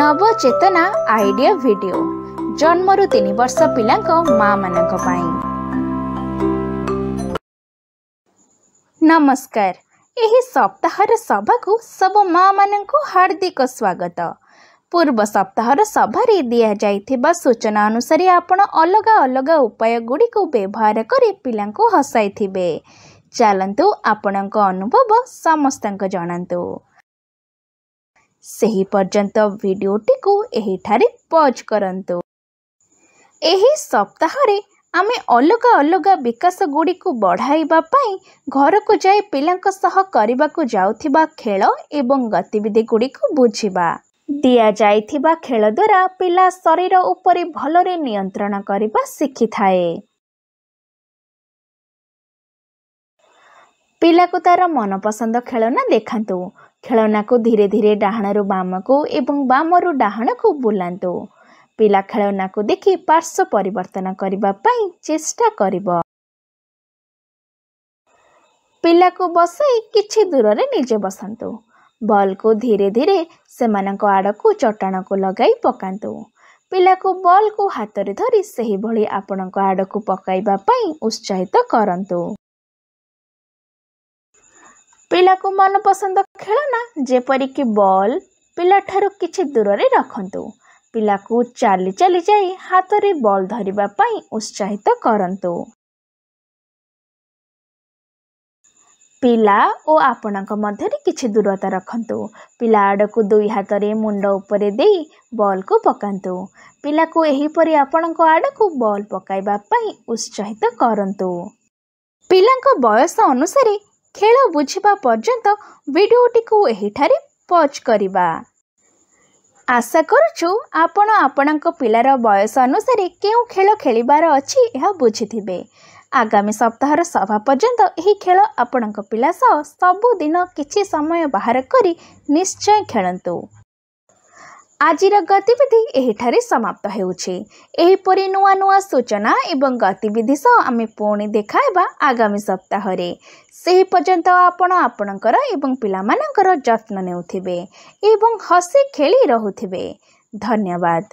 नवचेतना idea video जन्मरू 3 वर्ष पिलांक माँ मानक पाई। नमस्कार, एही सप्ताहर सभा को सब माँ मानक हार्दिक स्वागत। पूर्व सप्ताहर सभारे दिया जाइथिबा सूचना अनुसार आपण अलग अलग उपाय गुडी को व्यवहार करी पिलांको हसाइथिबे। चलंतु आपणक अनुभव समस्तंक जणांतु। सही पर्यंत वीडियोटी को एहिठारे पॉज करंतु। एही सप्ताहरे आमे अलग अलग विकास गुडी को बढ़ाइबा पाई घर को जाए पिलांक सह करिबाकु जाउथिबा खेल एवं गतिविधि गुडी को बुझिबा। दिया जाइथिबा खेल द्वारा पिला शरीर उपरे भलरे नियंत्रण करिबा शिखि थाए। पिला को तार मनपसंद खेलना देखांतु। खेलना को धीरे धीरे डाहाणु बाम को एवं बामरु डाहाण को बुलांतु। पिला खेलना को देखि पार्श्व परिवर्तन करिबा पाई चेष्टा करिबो। पिला को बसाई किछि दूर रे निजे बसंतु। बॉल को धीरे धीरे सेमानक आड़को चट्टाण को लगाई पकांतु। पिला को बॉल को हाथ रे धरी सही भली आपणक आड़को पकाइबा पाई उत्साहित करंतु। पिला को मन पसंद खेलना जेपरिक बॉल पिला ठारो किछि दूर रे रखंतु। पिला को चाली चाली जाई हाथ रे बॉल धरिबा पाई उत्साहित करंतु। पिला ओ आपणक मध्यरे किछि दूरता रखंतु। पिला आड़को दुई हाथ रे मुंड उपरे देई बॉल को पकांतु। पिला को एही परि आपणक आड़को बॉल पकाइबा पाई उत्साहित करंतु। पिलांक बयस अनुसार खेल बुझिबा पर्यंत वीडियोटी को एहिठारे पॉज करिबा। आशा करूछु आपण आपणक पिलार बयस अनुसार केउ खेल खेलिबार अछि एहा बुझिथिबे। आगामी सप्ताहर सभा पर्यंत एही खेल आपणक पिला सह सबु दिन किछि समय बाहर करी निश्चय खेलंतु। आजिर गतिविधि एहिठारे समाप्त हेउछि। एहिपरि नुआ नुआ सूचना एवं गतिविधि सह आमे पुणी देखाइबा आगामी सप्ताहरे। सेही पर्यंत आपण आपणकर एवं पिलामानकर जत्न नेउथिबे एवं हसी खेली रहुथिबे। धन्यवाद।